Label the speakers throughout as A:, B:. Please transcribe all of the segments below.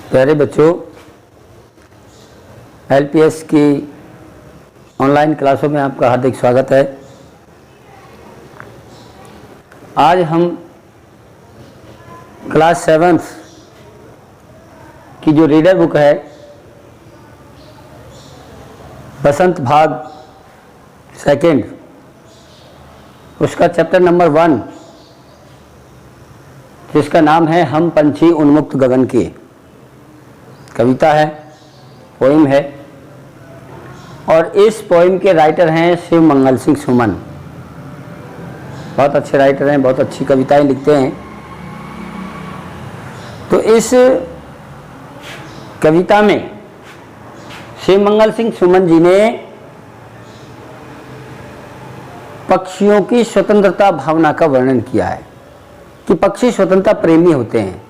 A: प्यारे बच्चों, एलपीएस की ऑनलाइन क्लासों में आपका हार्दिक स्वागत है। आज हम क्लास 7 की जो रीडर बुक है बसंत भाग 2 उसका चैप्टर नंबर 1 जिसका नाम है हम पंछी उन्मुक्त गगन के, कविता है, पोइम है। और इस पोइम के राइटर हैं शिव मंगल सिंह सुमन। बहुत अच्छे राइटर हैं, बहुत अच्छी कविताएं लिखते हैं। तो इस कविता में शिव मंगल सिंह सुमन जी ने पक्षियों की स्वतंत्रता भावना का वर्णन किया है कि पक्षी स्वतंत्रता प्रेमी होते हैं।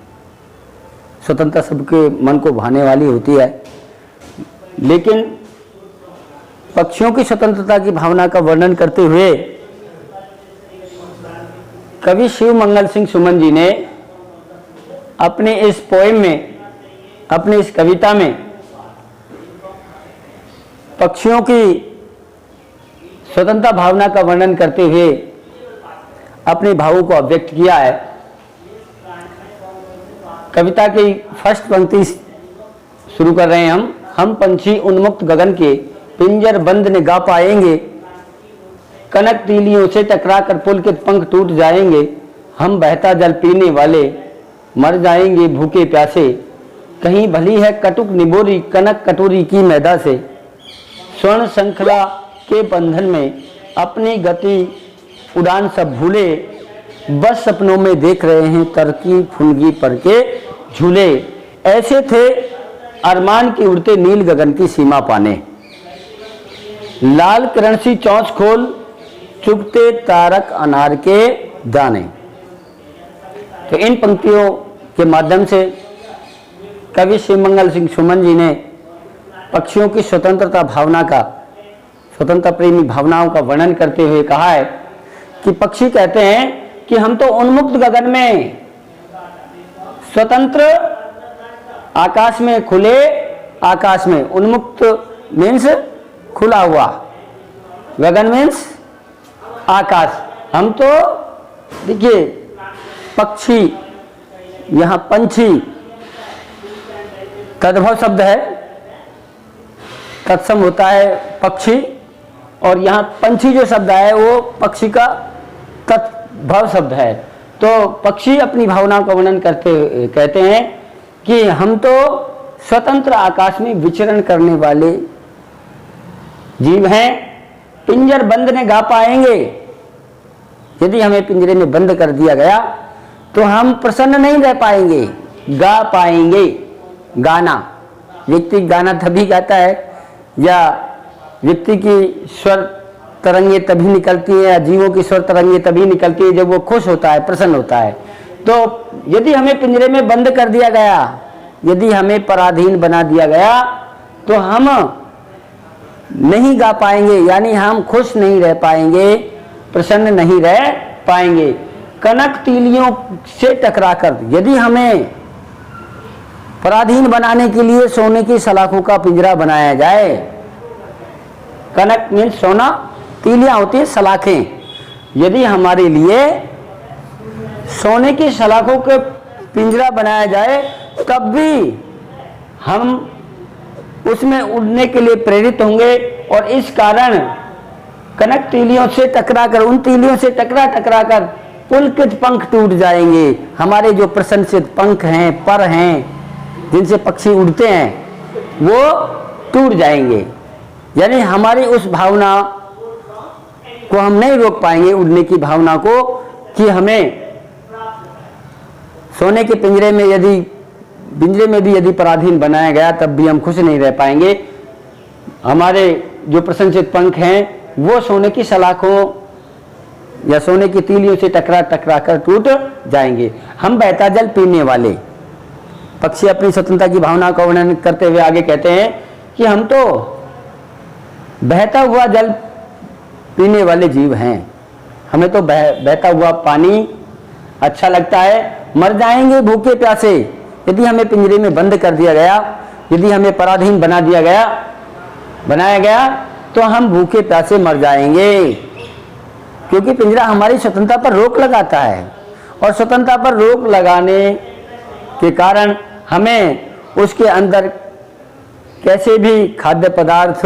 A: स्वतंत्रता सबके मन को भाने वाली होती है, लेकिन पक्षियों की स्वतंत्रता की भावना का वर्णन करते हुए कवि शिव मंगल सिंह सुमन जी ने अपने इस पोएम में, अपनी इस कविता में पक्षियों की स्वतंत्रता भावना का वर्णन करते हुए अपने भावों को अभिव्यक्त किया है। कविता की फर्स्ट पंक्ति शुरू कर रहे हैं हम पंछी उन्मुक्त गगन के पिंजर बंद ने गा पाएंगे, कनक तीलियों से टकरा कर पुलकित पंख टूट जाएंगे, हम बहता जल पीने वाले मर जाएंगे भूखे प्यासे, कहीं भली है कटुक निबोरी कनक कटोरी की मैदा से, स्वर्ण श्रृंखला के बंधन में अपनी गति उड़ान सब भूले, बस सपनों में देख रहे हैं तरकी फुनगी पर के झूले, ऐसे थे अरमान की उड़ते नील गगन की सीमा पाने, लाल किरण सी चौंच खोल चुगते तारक अनार के दाने। तो इन पंक्तियों के माध्यम से कवि शिव मंगल सिंह सुमन जी ने पक्षियों की स्वतंत्रता भावना का, स्वतंत्रता प्रेमी भावनाओं का वर्णन करते हुए कहा है कि पक्षी कहते हैं कि हम तो उन्मुक्त गगन में, स्वतंत्र आकाश में, खुले आकाश में, उन्मुक्त मीन्स खुला हुआ, गगन मीन्स आकाश। हम तो देखिए पक्षी, यहां पंछी तद्भव शब्द है, तत्सम होता है पक्षी, और यहाँ पंछी जो शब्द है वो पक्षी का तत्भव शब्द है। तो पक्षी अपनी भावनाओं का वर्णन करते कहते हैं कि हम तो स्वतंत्र आकाश में विचरण करने वाले जीव हैं, पिंजर बंद ने गा पाएंगे। यदि हमें पिंजरे में बंद कर दिया गया तो हम प्रसन्न नहीं रह पाएंगे, गा पाएंगे। गाना, व्यक्ति गाना तभी गाता है, या व्यक्ति की स्वर तरंगे तभी निकलती है, या जीवों की स्वर तरंगे तभी निकलती है जब वो खुश होता है, प्रसन्न होता है। तो यदि हमें पिंजरे में बंद कर दिया गया, यदि हमें पराधीन बना दिया गया, तो हम नहीं गा पाएंगे, यानी हम खुश नहीं रह पाएंगे, प्रसन्न नहीं रह पाएंगे। कनक तीलियों से टकराकर, यदि हमें पराधीन बनाने के लिए सोने की सलाखों का पिंजरा बनाया जाए, कनक मीन्स सोना, तीलियां होती है सलाखें, यदि हमारे लिए सोने की सलाखों के पिंजरा बनाया जाए तब भी हम उसमें उड़ने के लिए प्रेरित होंगे, और इस कारण कनक तीलियों से टकराकर, उन तीलियों से टकरा कर पुलकित पंख टूट जाएंगे। हमारे जो प्रशंसित पंख हैं, पर हैं, जिनसे पक्षी उड़ते हैं, वो टूट जाएंगे। यानी हमारी उस भावना को हम नहीं रोक पाएंगे, उड़ने की भावना को, कि हमें सोने के पिंजरे में भी यदि पराधीन बनाया गया तब भी हम खुश नहीं रह पाएंगे। हमारे जो प्रशंसित पंख हैं वो सोने की सलाखों या सोने की तीलियों से टकरा कर टूट जाएंगे। हम बहता जल पीने वाले, पक्षी अपनी स्वतंत्रता की भावना का वर्णन करते हुए आगे कहते हैं कि हम तो बहता हुआ जल पीने वाले जीव हैं, हमें तो बहता हुआ पानी अच्छा लगता है। मर जाएंगे भूखे प्यासे, यदि हमें पिंजरे में बंद कर दिया गया, यदि हमें पराधीन बनाया गया तो हम भूखे प्यासे मर जाएंगे, क्योंकि पिंजरा हमारी स्वतंत्रता पर रोक लगाता है और स्वतंत्रता पर रोक लगाने के कारण हमें उसके अंदर कैसे भी खाद्य पदार्थ,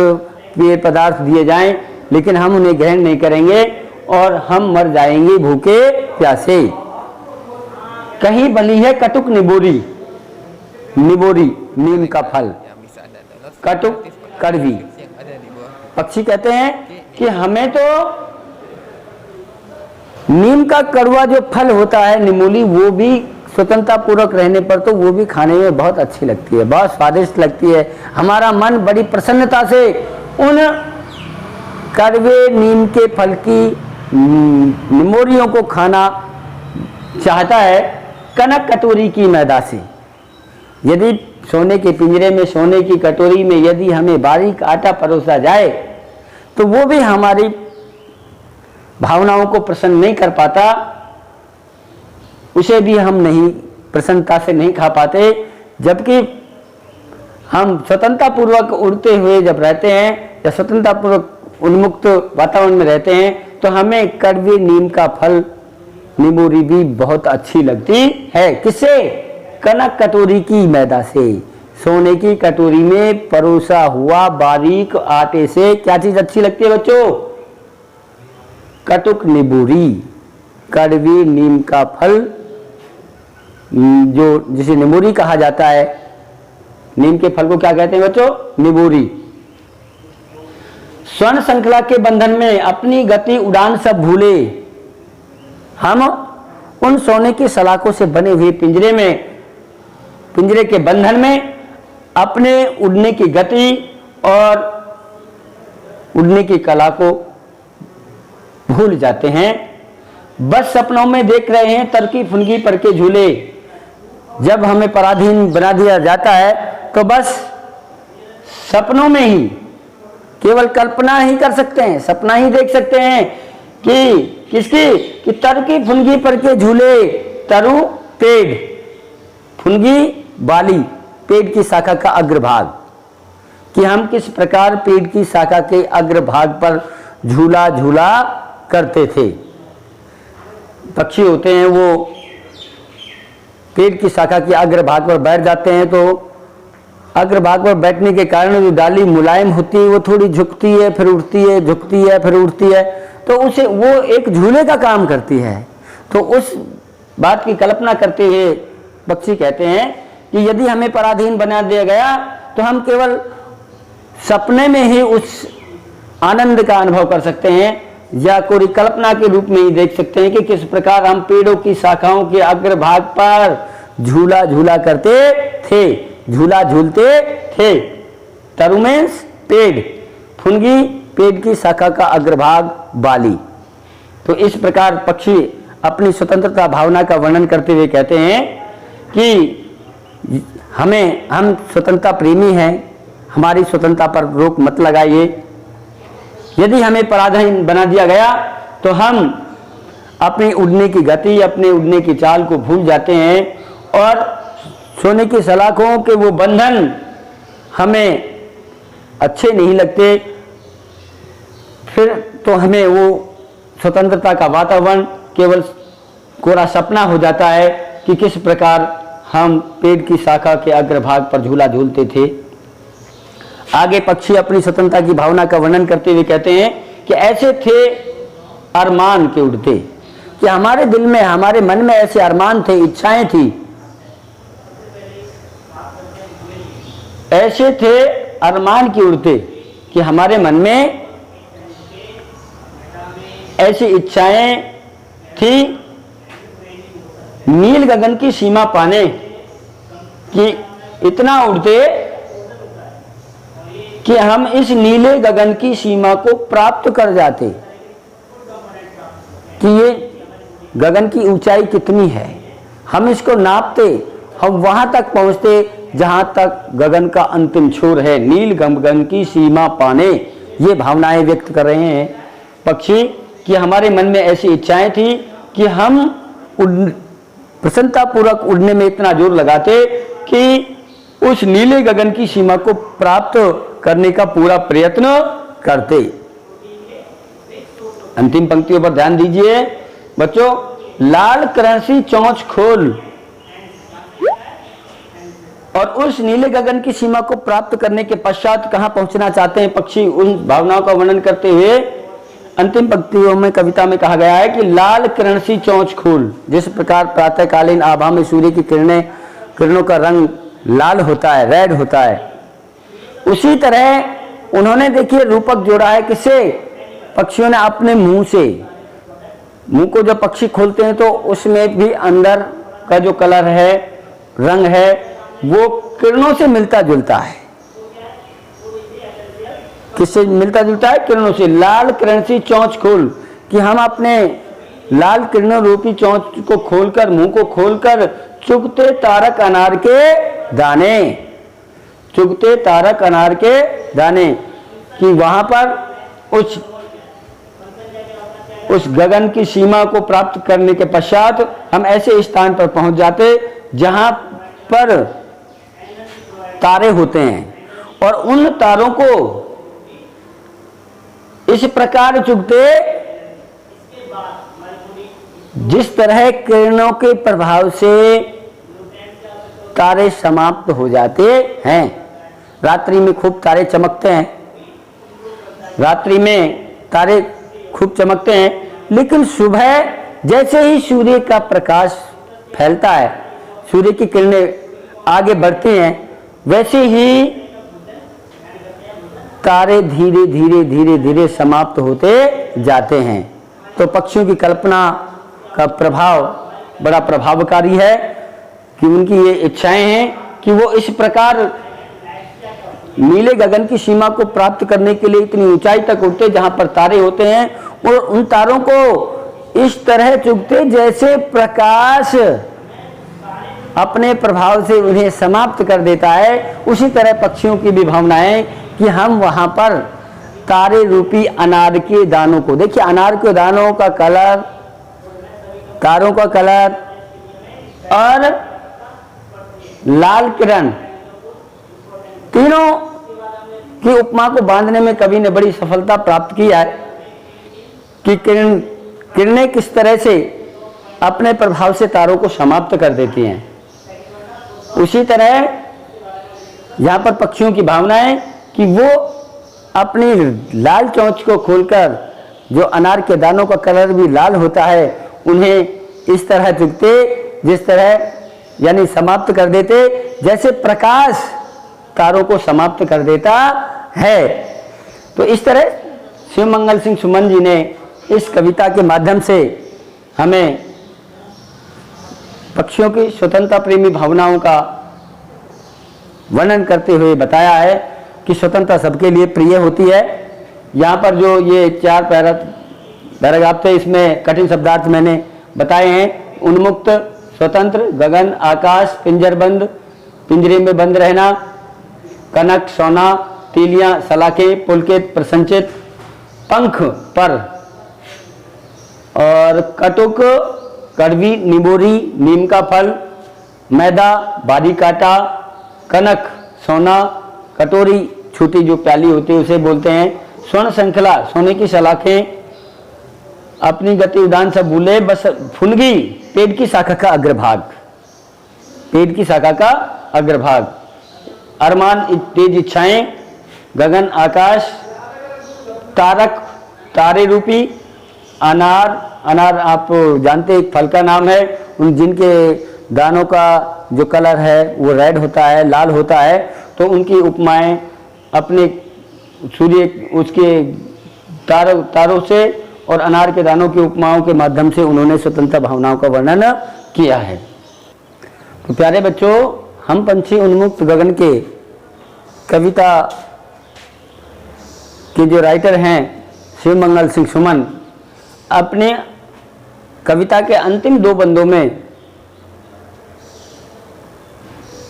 A: पेय पदार्थ दिए जाएं, लेकिन हम उन्हें ग्रहण नहीं करेंगे और हम मर जाएंगे भूखे प्यासे। कहीं बली है कटुक निबोरी, नीम का फल, कटुक कड़वी। पक्षी कहते हैं कि हमें तो नीम का कड़वा जो फल होता है, निमोली, वो भी स्वतंत्रता पूर्वक रहने पर तो वो भी खाने में बहुत अच्छी लगती है, बहुत स्वादिष्ट लगती है। हमारा मन बड़ी प्रसन्नता से उन कड़वे नीम के फल की निमोरियों को खाना चाहता है कनक कटोरी की मैदा से। यदि सोने के पिंजरे में, सोने की कटोरी में यदि हमें बारीक आटा परोसा जाए तो वो भी हमारी भावनाओं को प्रसन्न नहीं कर पाता, उसे भी हम नहीं प्रसन्नता से नहीं खा पाते। जबकि हम स्वतंत्रता पूर्वक उड़ते हुए जब रहते हैं या स्वतंत्रता पूर्वक उन्मुक्त वातावरण में रहते हैं तो हमें कड़वे नीम का फल, निमोरी भी बहुत अच्छी लगती है। किससे? कनक कटोरी की मैदा से, सोने की कटोरी में परोसा हुआ बारीक आटे से। क्या चीज अच्छी लगती है बच्चों? कटुक निबोरी, कड़वी नीम का फल, जो जिसे निमोरी कहा जाता है। नीम के फल को क्या कहते हैं बच्चों? निबोरी। स्वर्ण श्रृंखला के बंधन में अपनी गति उड़ान सब भूले, हम उन सोने की सलाखों से बने हुए पिंजरे के बंधन में अपने उड़ने की गति और उड़ने की कला को भूल जाते हैं। बस सपनों में देख रहे हैं तरकी फुनगी पर के झूले। जब हमें पराधीन बना दिया जाता है तो बस सपनों में ही, केवल कल्पना ही कर सकते हैं, सपना ही देख सकते हैं कि किसकी? कि तरकी फुनगी पर के झूले, तरु पेड़, फुनगी बाली, पेड़ की शाखा का अग्रभाग, कि हम किस प्रकार पेड़ की शाखा के अग्रभाग पर झूला झूला करते थे। पक्षी होते हैं वो पेड़ की शाखा के अग्रभाग पर बैठ जाते हैं, तो अग्रभाग पर बैठने के कारण जो डाली मुलायम होती है वो थोड़ी झुकती है, फिर उठती है, झुकती है, फिर उठती है, तो उसे वो एक झूले का काम करती है। तो उस बात की कल्पना करते हुए पक्षी कहते हैं कि यदि हमें पराधीन बना दिया गया तो हम केवल सपने में ही उस आनंद का अनुभव कर सकते हैं, या कोई कल्पना के रूप में ही देख सकते हैं कि किस प्रकार हम पेड़ों की शाखाओं के अग्रभाग पर झूला झूला करते थे, झूला झूलते थे। तरुमेंस पेड़, फुनगी पेड़ की शाखा का अग्रभाग, बाली। तो इस प्रकार पक्षी अपनी स्वतंत्रता भावना का वर्णन करते हुए कहते हैं कि हम स्वतंत्रता प्रेमी हैं, हमारी स्वतंत्रता पर रोक मत लगाइए। यदि हमें पराधीन बना दिया गया तो हम अपनी उड़ने की गति, अपने उड़ने की चाल को भूल जाते हैं और सोने की सलाखों के वो बंधन हमें अच्छे नहीं लगते। फिर तो हमें वो स्वतंत्रता का वातावरण केवल कोरा सपना हो जाता है कि किस प्रकार हम पेड़ की शाखा के अग्रभाग पर झूला झूलते थे। आगे पक्षी अपनी स्वतंत्रता की भावना का वर्णन करते हुए कहते हैं कि ऐसे थे अरमान के उड़ते, कि हमारे दिल में, हमारे मन में ऐसे अरमान थे, इच्छाएं थी, ऐसे थे अरमान के उड़ते कि हमारे मन में ऐसी इच्छाएं थी नील गगन की सीमा पाने कि इतना उड़ते कि हम इस नीले गगन की सीमा को प्राप्त कर जाते, कि ये गगन की ऊंचाई कितनी है, हम इसको नापते, हम वहां तक पहुंचते जहां तक गगन का अंतिम छोर है, नील गगन की सीमा पाने। ये भावनाएं व्यक्त कर रहे हैं पक्षी कि हमारे मन में ऐसी इच्छाएं थी कि हम प्रसन्नता पूर्वक उड़ने में इतना जोर लगाते कि उस नीले गगन की सीमा को प्राप्त करने का पूरा प्रयत्न करते। अंतिम पंक्तियों पर ध्यान दीजिए बच्चों। लाल करणसी चोंच खोल, और उस नीले गगन की सीमा को प्राप्त करने के पश्चात कहां पहुंचना चाहते हैं पक्षी, उन भावनाओं का वर्णन करते हुए अंतिम पंक्तियों में कविता में कहा गया है कि लाल किरणसी चोंच खोल। जिस प्रकार प्रातःकालीन आभा में सूर्य की किरणों का रंग लाल होता है, रेड होता है, उसी तरह उन्होंने देखिए रूपक जोड़ा है किससे, पक्षियों ने अपने मुंह से। मुंह को जब पक्षी खोलते हैं तो उसमें भी अंदर का जो कलर है, रंग है, वो किरणों से मिलता जुलता है। किससे मिलता जुलता है? किरणों से। लाल किरण सी चोंच खोल, कि हम अपने लाल किरणों रूपी चोंच को खोलकर, मुंह को खोलकर चुगते तारक अनार के दाने, चुगते तारक अनार के दाने, कि वहां पर उस गगन की सीमा को प्राप्त करने के पश्चात हम ऐसे स्थान पर पहुंच जाते जहां पर तारे होते हैं, और उन तारों को इस प्रकार चुगते जिस तरह किरणों के प्रभाव से तारे समाप्त हो जाते हैं। रात्रि में खूब तारे चमकते हैं, रात्रि में तारे खूब चमकते हैं, लेकिन सुबह जैसे ही सूर्य का प्रकाश फैलता है, सूर्य की किरणें आगे बढ़ती हैं, वैसे ही तारे धीरे धीरे धीरे धीरे समाप्त होते जाते हैं। तो पक्षियों की कल्पना का प्रभाव बड़ा प्रभावकारी है कि उनकी ये इच्छाएं हैं कि वो इस प्रकार नीले गगन की सीमा को प्राप्त करने के लिए इतनी ऊंचाई तक उड़ते जहां पर तारे होते हैं, और उन तारों को इस तरह चुगते जैसे प्रकाश अपने प्रभाव से उन्हें समाप्त कर देता है। उसी तरह पक्षियों की भी भावनाएं कि हम वहां पर तारे रूपी अनार के दानों को, देखिए अनार के दानों का कलर, तारों का कलर और लाल किरण, तीनों की उपमा को बांधने में कवि ने बड़ी सफलता प्राप्त की है कि किरणें किस तरह से अपने प्रभाव से तारों को समाप्त कर देती हैं। उसी तरह यहां पर पक्षियों की भावना है कि वो अपनी लाल चोंच को खोलकर, जो अनार के दानों का कलर भी लाल होता है, उन्हें इस तरह चुगते जिस तरह, यानी समाप्त कर देते जैसे प्रकाश तारों को समाप्त कर देता है। तो इस तरह शिवमंगल सिंह सुमन जी ने इस कविता के माध्यम से हमें पक्षियों की स्वतंत्रता प्रेमी भावनाओं का वर्णन करते हुए बताया है कि स्वतंत्रता सबके लिए प्रिय होती है। यहाँ पर जो ये 4 पैराग्राफ थे, इसमें कठिन शब्दार्थ मैंने बताए हैं। उन्मुक्त, स्वतंत्र, गगन, आकाश, पिंजरबंद, पिंजरे में बंद रहना, कनक, सोना, तीलियां, सलाखें, पुलकित, प्रसंचित, पंख पर, और कटुक, कड़वी, निबोरी, नीम का फल, मैदा, बारी काटा, कनक, सोना, कटोरी, छोटी जो प्याली होती है उसे बोलते हैं, स्वर्ण श्रृंखला, सोने की सलाखें, अपनी गति उदान सब भूले, बस फुनगी, पेड़ की शाखा का अग्रभाग, पेड़ की शाखा का अग्रभाग, अरमान, तेज इच्छाएं, गगन, आकाश, तारक, तारे रूपी, अनार, अनार आप जानते एक फल का नाम है, उन जिनके दानों का जो कलर है वो रेड होता है, लाल होता है, तो उनकी उपमाएं अपने सूर्य, उसके तारों से और अनार के दानों की उपमाओं के माध्यम से उन्होंने स्वतंत्रता भावनाओं का वर्णन किया है। तो प्यारे बच्चों, हम पंछी उन्मुक्त गगन के कविता के जो राइटर हैं शिवमंगल सिंह सुमन, अपने कविता के अंतिम 2 बंदों में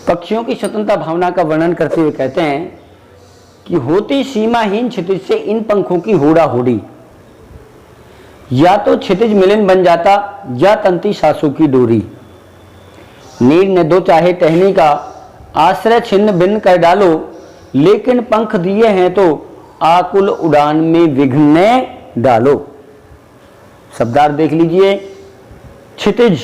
A: पक्षियों की स्वतंत्रता भावना का वर्णन करते हुए कहते हैं कि होती सीमाहीन क्षितिज से इन पंखों की होड़ा होड़ी, या तो क्षितिज मिलन बन जाता या तंती सासों की डोरी। नीड ने दो चाहे टहनी का, आश्रय छिन्न भिन्न कर डालो, लेकिन पंख दिए हैं तो आकुल उड़ान में विघ्न डालो। शब्दार्थ देख लीजिए। क्षितिज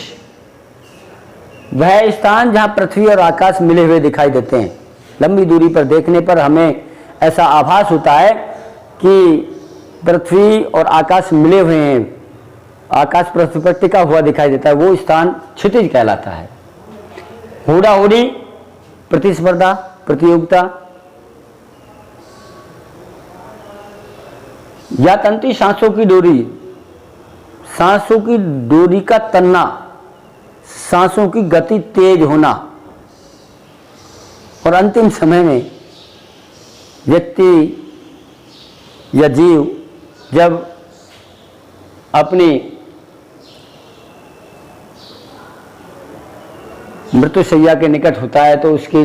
A: वह स्थान जहां पृथ्वी और आकाश मिले हुए दिखाई देते हैं। लंबी दूरी पर देखने पर हमें ऐसा आभास होता है कि पृथ्वी और आकाश मिले हुए हैं, आकाश पृथ्वी पर टिका हुआ दिखाई देता है, वो स्थान क्षितिज कहलाता है। होड़ा होड़ी प्रतिस्पर्धा प्रतियोगिता, या तंती सांसों की डोरी, सांसों की डोरी का तन्ना, सांसों की गति तेज होना, और अंतिम समय में व्यक्ति या जीव जब अपनी मृत्युशैया के निकट होता है तो उसकी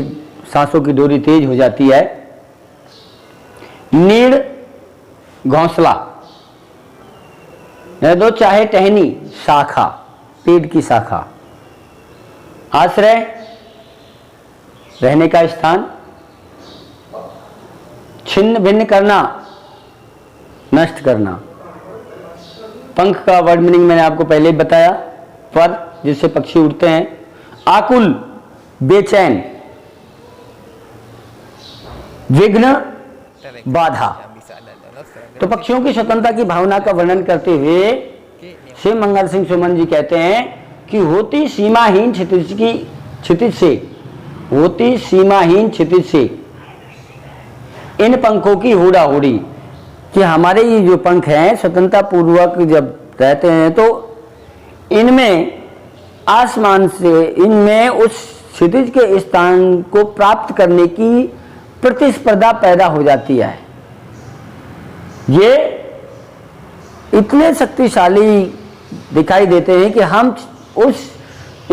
A: सांसों की डोरी तेज हो जाती है। नीड़ घोंसला, दो चाहे टहनी शाखा, पेड़ की शाखा, आश्रय रहने का स्थान, छिन्न भिन्न करना नष्ट करना। पंख का वर्ड मीनिंग मैंने आपको पहले ही बताया, पर जिससे पक्षी उड़ते हैं। आकुल बेचैन, विघ्न बाधा। तो पक्षियों की स्वतंत्रता की भावना का वर्णन करते हुए श्री मंगल सिंह सुमन जी कहते हैं कि होती सीमाहीन क्षितिज से, होती सीमाहीन क्षितिज से इन पंखों की हुड़ा हुड़ी, कि हमारे ये जो पंख हैं स्वतंत्रता पूर्वक जब रहते हैं तो इनमें आसमान से, इनमें उस क्षितिज के स्थान को प्राप्त करने की प्रतिस्पर्धा पैदा हो जाती है। ये इतने शक्तिशाली दिखाई देते हैं कि हम उस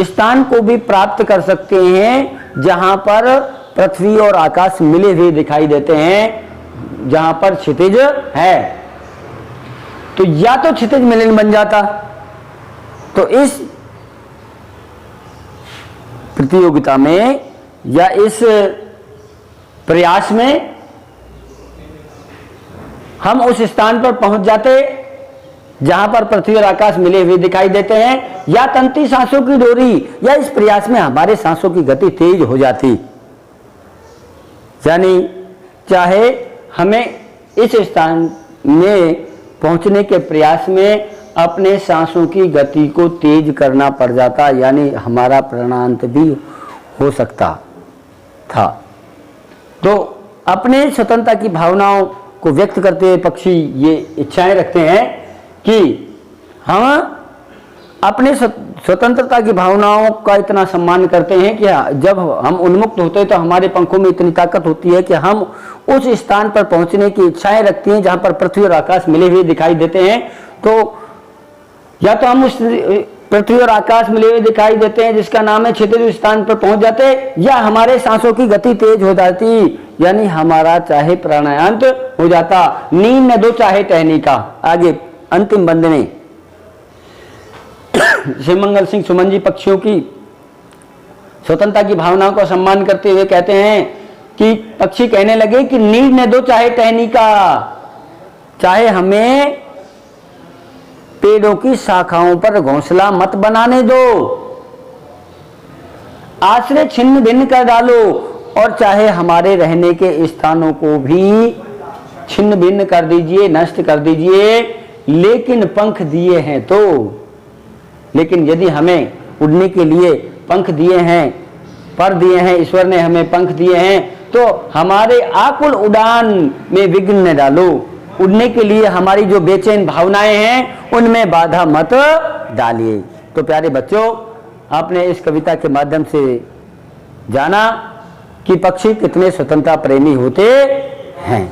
A: स्थान को भी प्राप्त कर सकते हैं जहां पर पृथ्वी और आकाश मिले हुए दिखाई देते हैं, जहां पर क्षितिज है। तो या तो क्षितिज मिलन बन जाता, तो इस प्रतियोगिता में या इस प्रयास में हम उस स्थान पर पहुंच जाते जहां पर पृथ्वी और आकाश मिले हुए दिखाई देते हैं, या तंती सांसों की डोरी, या इस प्रयास में हमारे सांसों की गति तेज हो जाती। यानी चाहे हमें इस स्थान में पहुंचने के प्रयास में अपने सांसों की गति को तेज करना पड़ जाता, यानी हमारा प्राणांत भी हो सकता था। तो अपने स्वतंत्रता की भावनाओं को व्यक्त करते हुए पक्षी ये इच्छाएं रखते हैं कि हम अपने स्वतंत्रता की भावनाओं का इतना सम्मान करते हैं कि जब हम उन्मुक्त होते हैं तो हमारे पंखों में इतनी ताकत होती है कि हम उस स्थान पर पहुंचने की इच्छाएं रखती हैं जहां पर पृथ्वी और आकाश मिले हुए दिखाई देते हैं। तो या तो हम उस पृथ्वी और आकाश मिले हुए दिखाई देते हैं जिसका नाम है क्षितिज स्थान पर पहुंच जाते, या हमारे सांसों की गति तेज हो जाती, यानी हमारा चाहे प्राणायांत हो जाता। नींद न दो चाहे टहनी का। आगे अंतिम बंद में श्री मंगल सिंह सुमन जी पक्षियों की स्वतंत्रता की भावनाओं का सम्मान करते हुए कहते हैं कि पक्षी कहने लगे कि नींद न दो चाहे टहनी का, चाहे हमें पेड़ों की शाखाओं पर घोंसला मत बनाने दो, आश्रय छिन्न भिन्न कर डालो, और चाहे हमारे रहने के स्थानों को भी छिन्न भिन्न कर दीजिए, नष्ट कर दीजिए, लेकिन पंख दिए हैं तो, लेकिन यदि हमें उड़ने के लिए पंख दिए हैं, पर दिए हैं, ईश्वर ने हमें पंख दिए हैं, तो हमारे आकुल उड़ान में विघ्न न डालो। उड़ने के लिए हमारी जो बेचैन भावनाएं हैं उनमें बाधा मत डालिए। तो प्यारे बच्चों, आपने इस कविता के माध्यम से जाना कि पक्षी कितने स्वतंत्रता प्रेमी होते हैं।